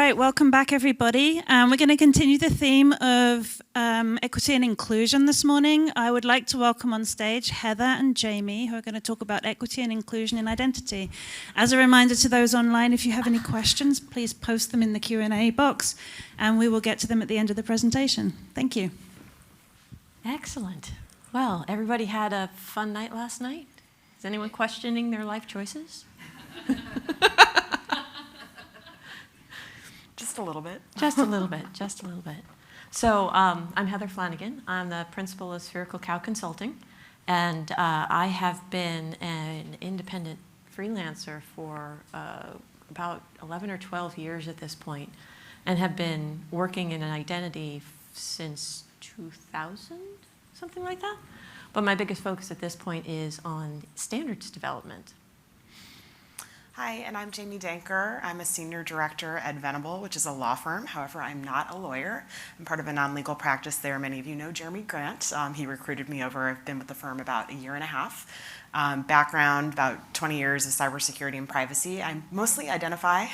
right, welcome back, everybody. We're going to continue the theme of equity and inclusion this morning. I would like to welcome on stage Heather and Jamie, who are going to talk about equity and inclusion in identity. As a reminder to those online, if you have any questions, please post them in the Q&A box, and we will get to them at the end of the presentation. Thank you. Excellent. Well, everybody had a fun night last night? Is anyone questioning their life choices? Just a little bit. Just a little bit, just a little bit. So I'm Heather Flannigan. I'm the principal of Spherical Cow Consulting, and I have been an independent freelancer for about 11 or 12 years at this point, and have been working in an identity since 2000, something like that. But my biggest focus at this point is on standards development. Hi, and I'm Jamie Danker. I'm a senior director at Venable, which is a law firm. However, I'm not a lawyer. I'm part of a non-legal practice there. Many of you know Jeremy Grant. He recruited me over. I've been with the firm about a year and a half. Background, about 20 years of cybersecurity and privacy. I mostly identify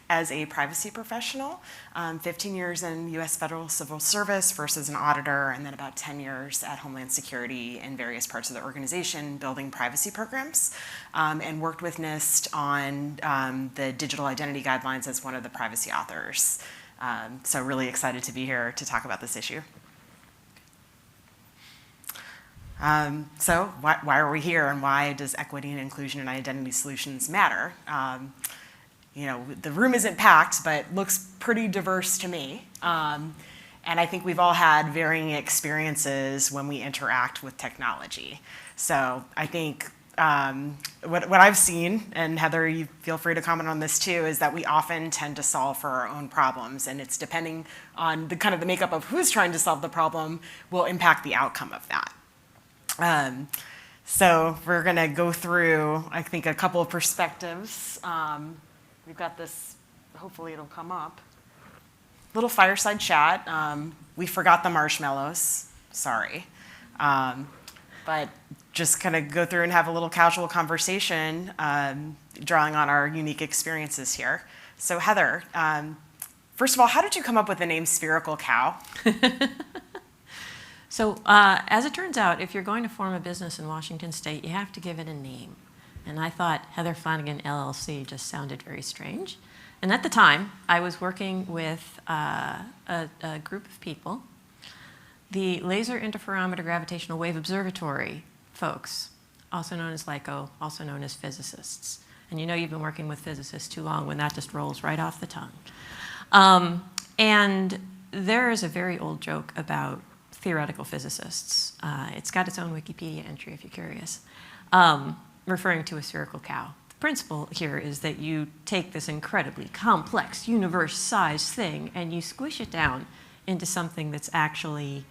as a privacy professional. 15 years in U.S. Federal Civil Service, first as an auditor, and then about 10 years at Homeland Security in various parts of the organization building privacy programs, and worked with NIST on the digital identity guidelines as one of the privacy authors. So really excited to be here to talk about this issue. So why are we here, and why does equity and inclusion and identity solutions matter? You know, the room isn't packed, but looks pretty diverse to me. And I think we've all had varying experiences when we interact with technology. So I think what I've seen, and Heather, you feel free to comment on this too, is that we often tend to solve for our own problems, and it's depending on the kind of the makeup of who's trying to solve the problem will impact the outcome of that. So we're going to go through, I think, a couple of perspectives. We've got this, hopefully it'll come up, little fireside chat. We forgot the marshmallows, sorry. But just kind of go through and have a little casual conversation, drawing on our unique experiences here. So Heather, first of all, how did you come up with the name Spherical Cow? So as it turns out, if you're going to form a business in Washington State, you have to give it a name. And I thought Heather Flannigan LLC just sounded very strange. And at the time, I was working with a group of people, the Laser Interferometer Gravitational Wave Observatory folks, also known as LIGO, also known as physicists. And you know you've been working with physicists too long when that just rolls right off the tongue. And there is a very old joke about theoretical physicists. It's got its own Wikipedia entry if you're curious, referring to a spherical cow. The principle here is that you take this incredibly complex universe-sized thing and you squish it down into something that's actually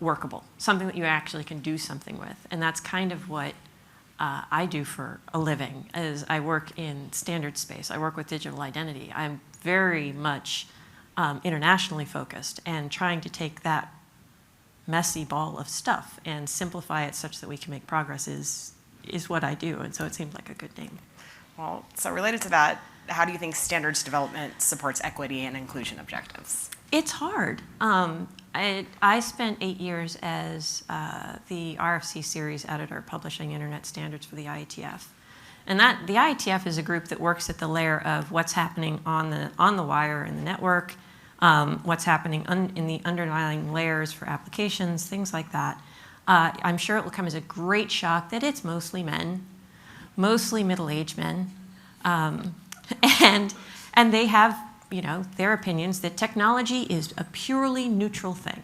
workable, something that you actually can do something with. And that's kind of what I do for a living, as I work in standards space. I work with digital identity. I'm very much internationally focused, and trying to take that messy ball of stuff and simplify it such that we can make progress is what I do, and so it seemed like a good name. Well, so related to that, how do you think standards development supports equity and inclusion objectives? It's hard. I spent 8 years as the RFC series editor publishing internet standards for the IETF. And the IETF is a group that works at the layer of what's happening on the wire in the network, what's happening in the underlying layers for applications, things like that. I'm sure it will come as a great shock that it's mostly men, mostly middle-aged men, and they have, you know, their opinions that technology is a purely neutral thing.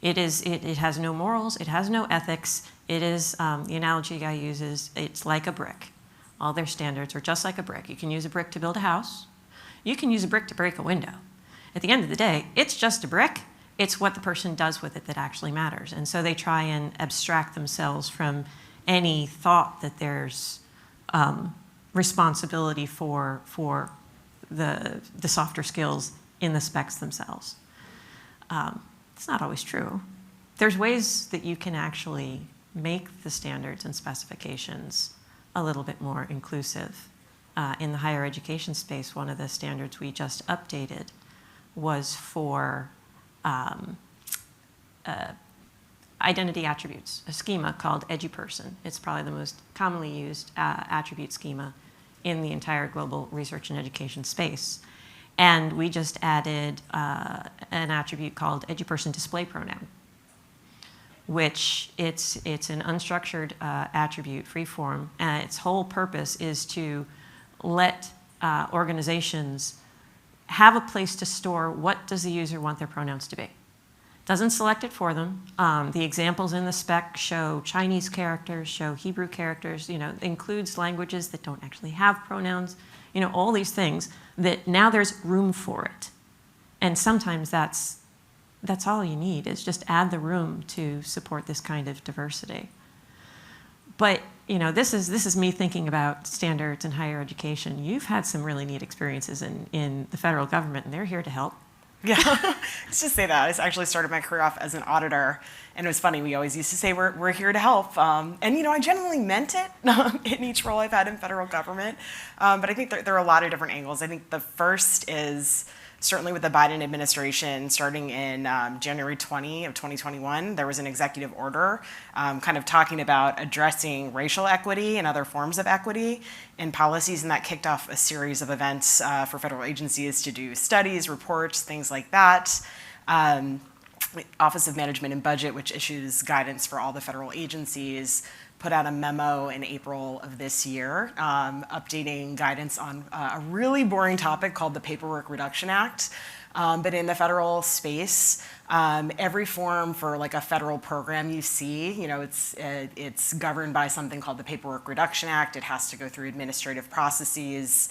It has no morals, it has no ethics. It is the analogy I use is it's like a brick. All their standards are just like a brick. You can use a brick to build a house. You can use a brick to break a window. At the end of the day, it's just a brick. It's what the person does with it that actually matters. And so they try and abstract themselves from any thought that there's responsibility for the softer skills in the specs themselves. It's not always true. There's ways that you can actually make the standards and specifications a little bit more inclusive in the higher education space, one of the standards we just updated was for identity attributes, a schema called EduPerson. It's probably the most commonly used attribute schema in the entire global research and education space. And we just added an attribute called EduPerson display pronoun, which it's an unstructured attribute, free form, and its whole purpose is to let organizations have a place to store what does the user want their pronouns to be. Doesn't select it for them. The examples in the spec show Chinese characters, show Hebrew characters, includes languages that don't actually have pronouns, all these things that now there's room for it. And sometimes that's all you need, is just add the room to support this kind of diversity. But this is me thinking about standards in higher education. You've had some really neat experiences in the federal government, and they're here to help. Yeah, let's just say that. I actually started my career off as an auditor, and it was funny, we always used to say we're here to help. And I genuinely meant it in each role I've had in federal government. But I think there are a lot of different angles. I think the first is certainly with the Biden administration, starting in January 20 of 2021, there was an executive order kind of talking about addressing racial equity and other forms of equity in policies, and that kicked off a series of events for federal agencies to do studies, reports, things like that. Office of Management and Budget, which issues guidance for all the federal agencies, put out a memo in April of this year updating guidance on a really boring topic called the Paperwork Reduction Act. But in the federal space, every form for like a federal program you see, it's governed by something called the Paperwork Reduction Act. It has to go through administrative processes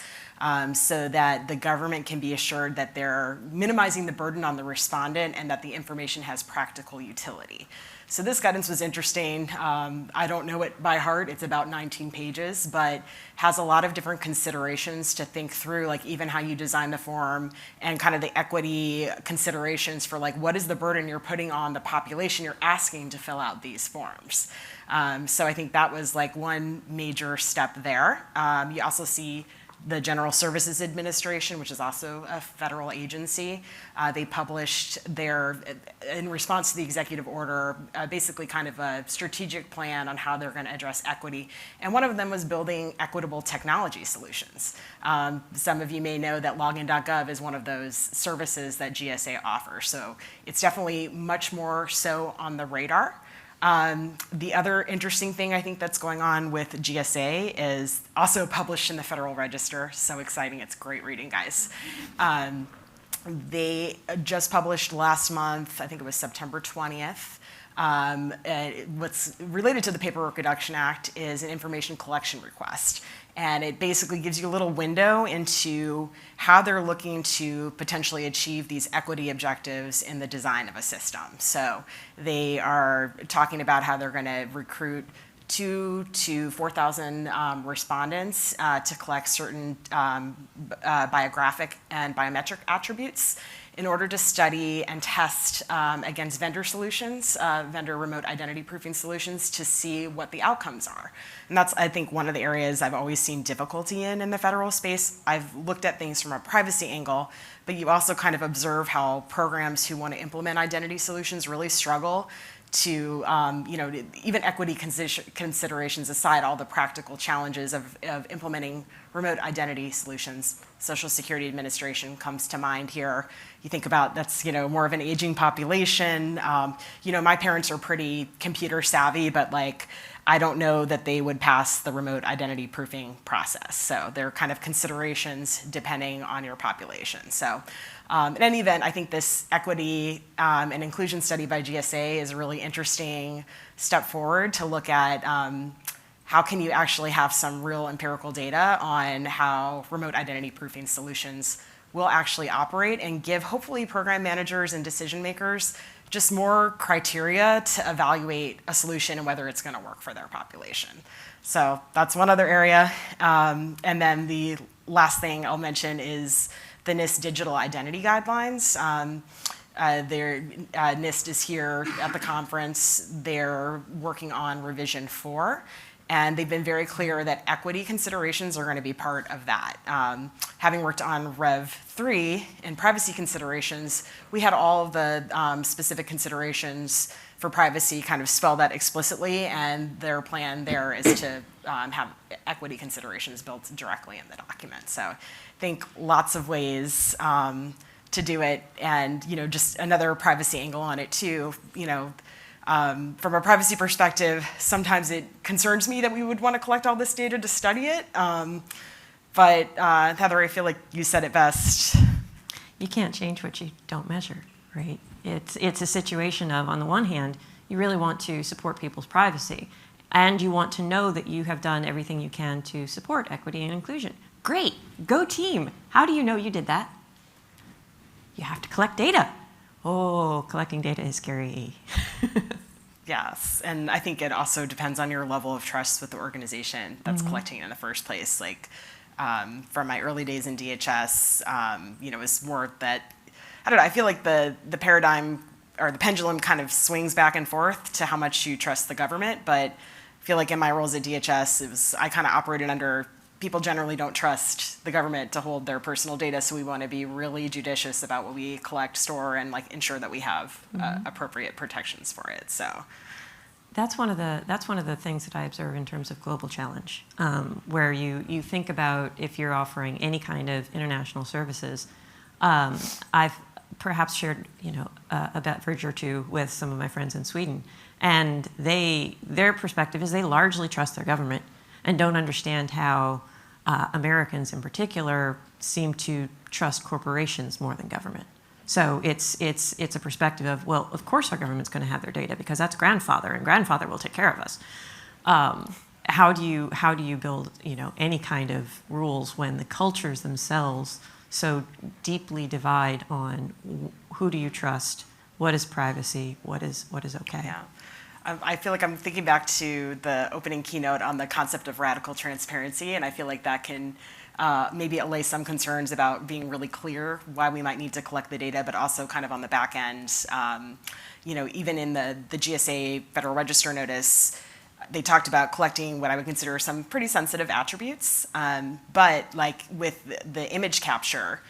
so that the government can be assured that they're minimizing the burden on the respondent and that the information has practical utility. So this guidance was interesting. I don't know it by heart. It's about 19 pages, but has a lot of different considerations to think through, like even how you design the form and kind of the equity considerations for like what is the burden you're putting on the population you're asking to fill out these forms. So I think that was like one major step there. You also see the General Services Administration, which is also a federal agency. They published in response to the executive order, basically kind of a strategic plan on how they're going to address equity. And one of them was building equitable technology solutions. Some of you may know that login.gov is one of those services that GSA offers. So it's definitely much more so on the radar. The other interesting thing I think that's going on with GSA is also published in the Federal Register. So exciting, it's great reading, guys. They just published last month, I think it was September 20th. What's related to the Paperwork Reduction Act is an information collection request. And it basically gives you a little window into how they're looking to potentially achieve these equity objectives in the design of a system. So they are talking about how they're going to recruit 2,000 to 4,000 respondents to collect certain biographic and biometric attributes in order to study and test against vendor solutions, vendor remote identity proofing solutions, to see what the outcomes are. And that's, I think, one of the areas I've always seen difficulty in the federal space. I've looked at things from a privacy angle, but you also kind of observe how programs who want to implement identity solutions really struggle to, even equity considerations aside, all the practical challenges of implementing remote identity solutions. Social Security Administration comes to mind here. You think about that's, more of an aging population. My parents are pretty computer savvy, but I don't know that they would pass the remote identity proofing process. So there are kind of considerations depending on your population. So in any event, I think this equity and inclusion study by GSA is a really interesting step forward to look at how can you actually have some real empirical data on how remote identity proofing solutions will actually operate and give hopefully program managers and decision makers just more criteria to evaluate a solution and whether it's going to work for their population. So that's one other area. And then the last thing I'll mention is the NIST Digital Identity Guidelines. NIST is here at the conference. They're working on revision 4. And they've been very clear that equity considerations are going to be part of that. Having worked on Rev 3 and privacy considerations, we had all of the specific considerations for privacy kind of spelled out explicitly, and their plan there is to have equity considerations built directly in the document. So I think lots of ways to do it, and just another privacy angle on it too. From a privacy perspective, sometimes it concerns me that we would want to collect all this data to study it. But Heather, I feel like you said it best. You can't change what you don't measure, right? It's a situation of, on the one hand, you really want to support people's privacy, and you want to know that you have done everything you can to support equity and inclusion. Great, go team. How do you know you did that? You have to collect data. Oh, collecting data is scary. Yes, and I think it also depends on your level of trust with the organization that's collecting it in the first place. Like from my early days in DHS, it was more that, I don't know, I feel like the paradigm or the pendulum kind of swings back and forth to how much you trust the government, but I feel like in my roles at DHS, I kind of operated under, people generally don't trust the government to hold their personal data, so we want to be really judicious about what we collect, store, and ensure that we have appropriate protections for it. So that's one of the things that I observe in terms of global challenge, where you think about if you're offering any kind of international services. I've perhaps shared a beverage or two with some of my friends in Sweden, and their perspective is they largely trust their government and don't understand how Americans in particular seem to trust corporations more than government. So it's a perspective of, well, of course our government's going to have their data because that's grandfather, and grandfather will take care of us. How do you build any kind of rules when the cultures themselves so deeply divide on who do you trust, what is privacy, what is okay? Yeah. I feel like I'm thinking back to the opening keynote on the concept of radical transparency, and I feel like that can maybe allay some concerns about being really clear why we might need to collect the data, but also kind of on the back end, even in the GSA Federal Register notice, they talked about collecting what I would consider some pretty sensitive attributes, but with the image capture,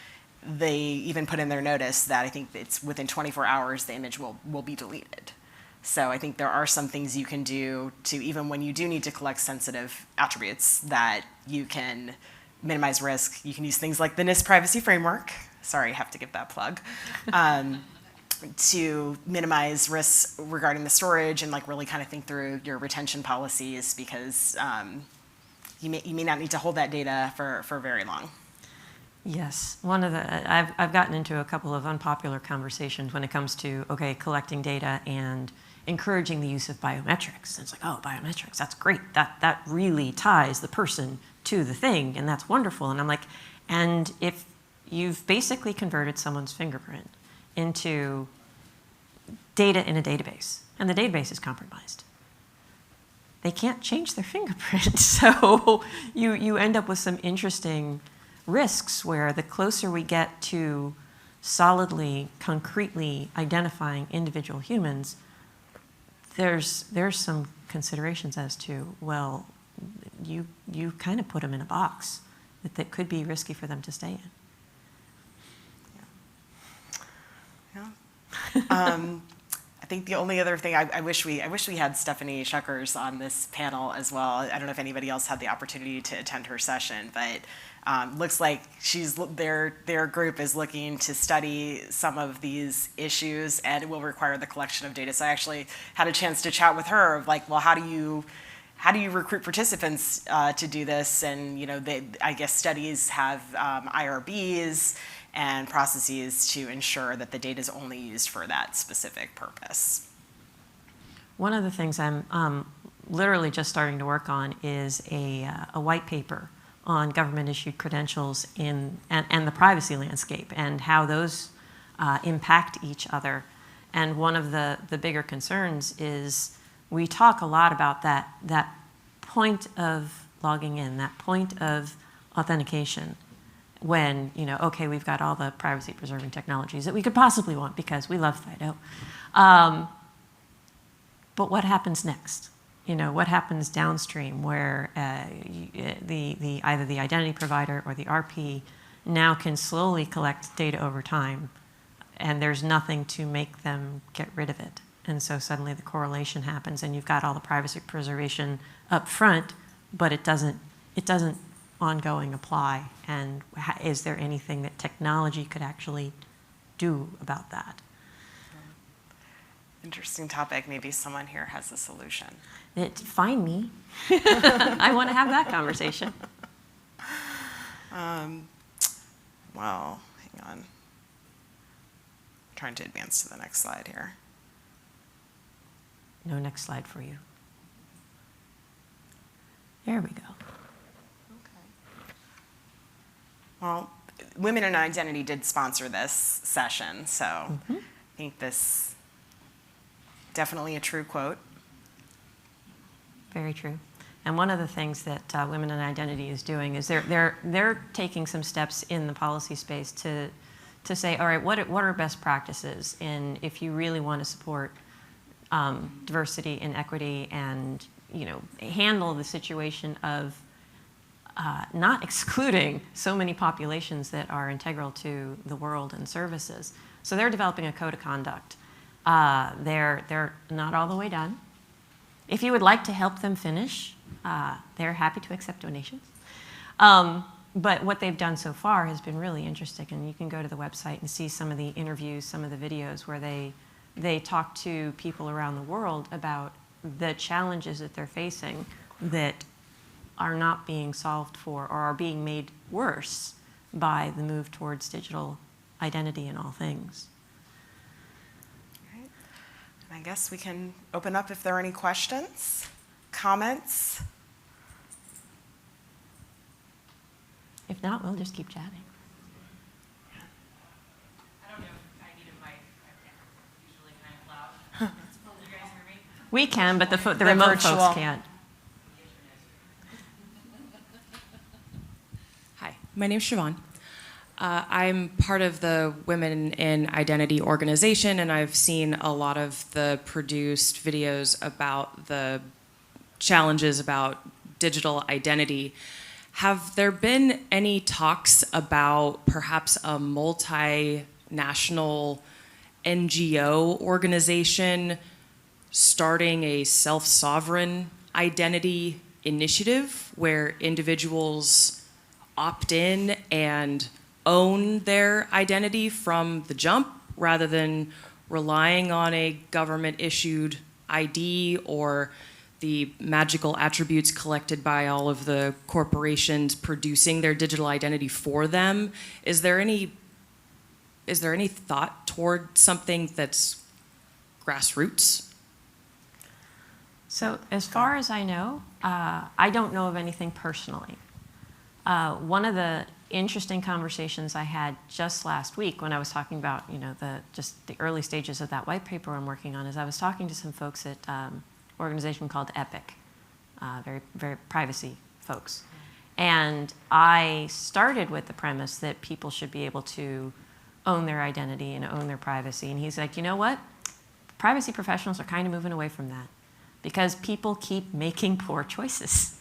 they even put in their notice that I think it's within 24 hours the image will be deleted. So I think there are some things you can do to, even when you do need to collect sensitive attributes, that you can minimize risk. You can use things like the NIST privacy framework. Sorry, I have to give that plug. To minimize risks regarding the storage and really kind of think through your retention policies, because you may not need to hold that data for very long. Yes, I've gotten into a couple of unpopular conversations when it comes to collecting data and encouraging the use of biometrics. And it's like, oh, biometrics, that's great. That really ties the person to the thing, and that's wonderful. And I'm like, and if you've basically converted someone's fingerprint into data in a database, and the database is compromised, they can't change their fingerprint. So you end up with some interesting risks where the closer we get to solidly, concretely identifying individual humans, there's some considerations as to, well, you kind of put them in a box that could be risky for them to stay in. Yeah. I think the only other thing, I wish we had Stephanie Schuckers on this panel as well. I don't know if anybody else had the opportunity to attend her session, but looks like their group is looking to study some of these issues, and it will require the collection of data. So I actually had a chance to chat with her of well, how do you recruit participants to do this? And I guess studies have IRBs and processes to ensure that the data is only used for that specific purpose. One of the things I'm literally just starting to work on is a white paper on government-issued credentials and the privacy landscape and how those impact each other. And one of the bigger concerns is we talk a lot about that point of logging in, that point of authentication, when, okay, we've got all the privacy-preserving technologies that we could possibly want because we love FIDO. But what happens next? what happens downstream where either the identity provider or the RP now can slowly collect data over time, and there's nothing to make them get rid of it. And so suddenly the correlation happens, and you've got all the privacy preservation up front, but it doesn't ongoing apply. And is there anything that technology could actually do about that? Interesting topic. Maybe someone here has a solution. Find me. I want to have that conversation. Well, hang on. I'm trying to advance to the next slide here. No next slide for you. There we go. Okay. Well, Women in Identity did sponsor this session, so I think this definitely a true quote. Very true. And one of the things that Women in Identity is doing is they're taking some steps in the policy space to say, all right, what are best practices if you really want to support diversity and equity and handle the situation of not excluding so many populations that are integral to the world and services. So they're developing a code of conduct. They're not all the way done. If you would like to help them finish, they're happy to accept donations. But what they've done so far has been really interesting, and you can go to the website and see some of the interviews, some of the videos where they talk to people around the world about the challenges that they're facing that are not being solved for or are being made worse by the move towards digital identity in all things. Right. And I guess we can open up if there are any questions, comments. If not, we'll just keep chatting. I don't know if I need a mic. I'm usually kind of loud. Can you guys hear me? We can, but the remote virtual. folks can't. Hi, my name's Siobhan. I'm part of the Women in Identity organization, and I've seen a lot of the produced videos about the challenges about digital identity. Have there been any talks about perhaps a multinational NGO organization starting a self-sovereign identity initiative where individuals opt in and own their identity from the jump rather than relying on a government-issued ID or the magical attributes collected by all of the corporations producing their digital identity for them? Is there any thought toward something that's grassroots? So as far as I know, I don't know of anything personally. One of the interesting conversations I had just last week when I was talking about the early stages of that white paper I'm working on is I was talking to some folks at organization called EPIC, very, very privacy folks. And I started with the premise that people should be able to own their identity and own their privacy. And he's like, you know what? Privacy professionals are kind of moving away from that because people keep making poor choices.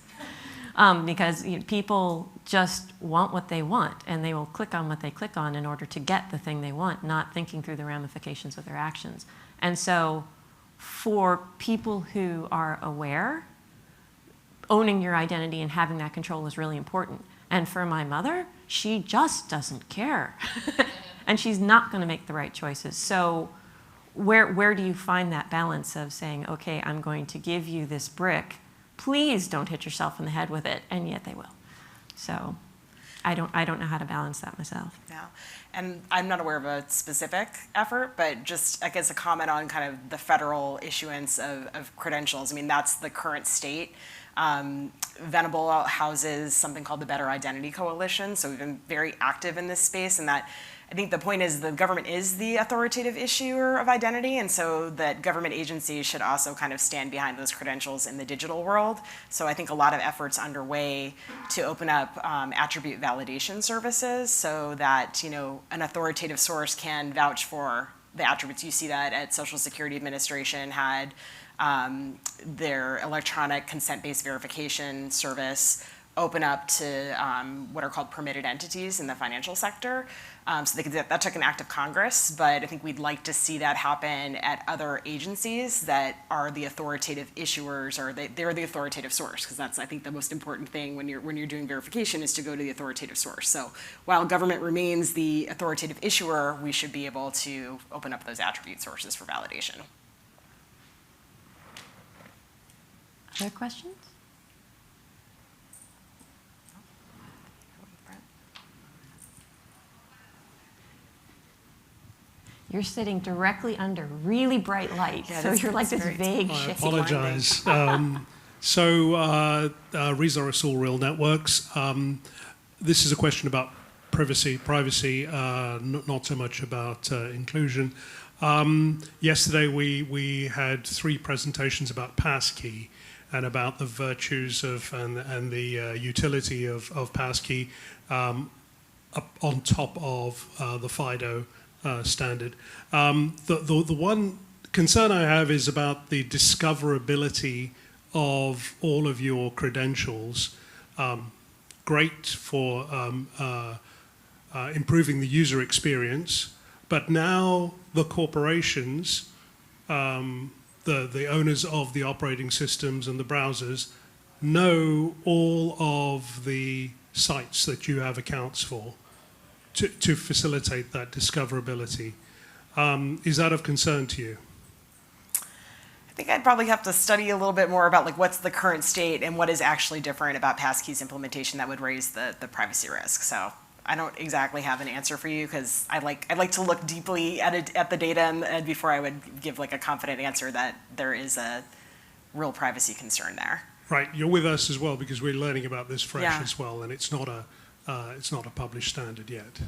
Because people just want what they want, and they will click on what they click on in order to get the thing they want, not thinking through the ramifications of their actions. And so for people who are aware, owning your identity and having that control is really important. And for my mother, she just doesn't care. And she's not going to make the right choices. So where do you find that balance of saying, okay, I'm going to give you this brick, please don't hit yourself in the head with it, and yet they will. So I don't know how to balance that myself. Yeah, and I'm not aware of a specific effort, but just I guess a comment on kind of the federal issuance of credentials. I mean, that's the current state. Venable houses something called the Better Identity Coalition, so we've been very active in this space, and that I think the point is the government is the authoritative issuer of identity, and so that government agencies should also kind of stand behind those credentials in the digital world. So I think a lot of efforts underway to open up attribute validation services so that an authoritative source can vouch for the attributes. You see that at Social Security Administration had their electronic consent-based verification service open up to what are called permitted entities in the financial sector. So that took an act of Congress, but I think we'd like to see that happen at other agencies that are the authoritative issuers, or they're the authoritative source, because that's, I think, the most important thing when you're doing verification is to go to the authoritative source. So while government remains the authoritative issuer, we should be able to open up those attribute sources for validation. Other questions? You're sitting directly under really bright light, so you're like this vague I shit. apologize. Resource all real networks. This is a question about privacy, not so much about inclusion. Yesterday we had 3 presentations about passkey and about the virtues of and the utility of passkey on top of the FIDO standard. The one concern I have is about the discoverability of all of your credentials. Great for improving the user experience, but now the corporations, the owners of the operating systems and the browsers, know all of the sites that you have accounts for, to facilitate that discoverability. Is that of concern to you? I think I'd probably have to study a little bit more about like what's the current state and what is actually different about passkey's implementation that would raise the privacy risk. So I don't exactly have an answer for you, because I'd like to look deeply at the data and before I would give like a confident answer that there is a real privacy concern there. Right, you're with us as well because we're learning about this fresh Yeah. as well, and it's not a published standard yet.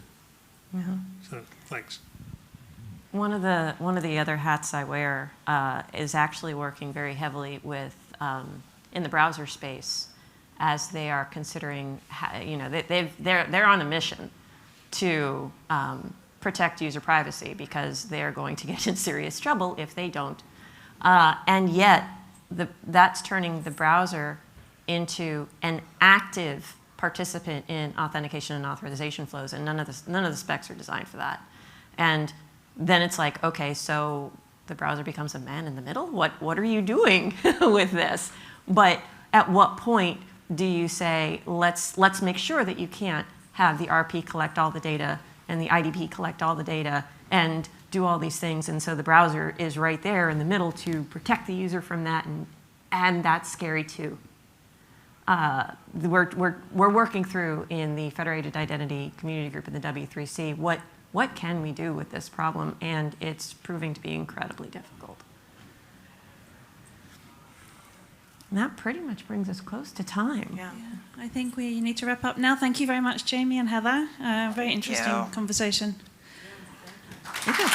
So thanks. One of the other hats I wear is actually working very heavily with in the browser space, as they are considering, they're on a mission to protect user privacy, because they are going to get in serious trouble if they don't. And yet, that's turning the browser into an active participant in authentication and authorization flows, and none of the specs are designed for that. And then it's like, okay, so the browser becomes a man in the middle? What are you doing with this? But at what point do you say, let's make sure that you can't have the RP collect all the data and the IDP collect all the data and do all these things, and so the browser is right there in the middle to protect the user from that, and that's scary too. We're working through in the Federated Identity Community Group in the W3C what can we do with this problem, and it's proving to be incredibly difficult. And that pretty much brings us close to time. Yeah. I think we need to wrap up now. Thank you very much, Jamie and Heather. Very interesting conversation. Thank you.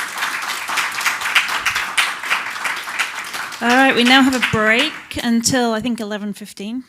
All right, we now have a break until I think 11:15.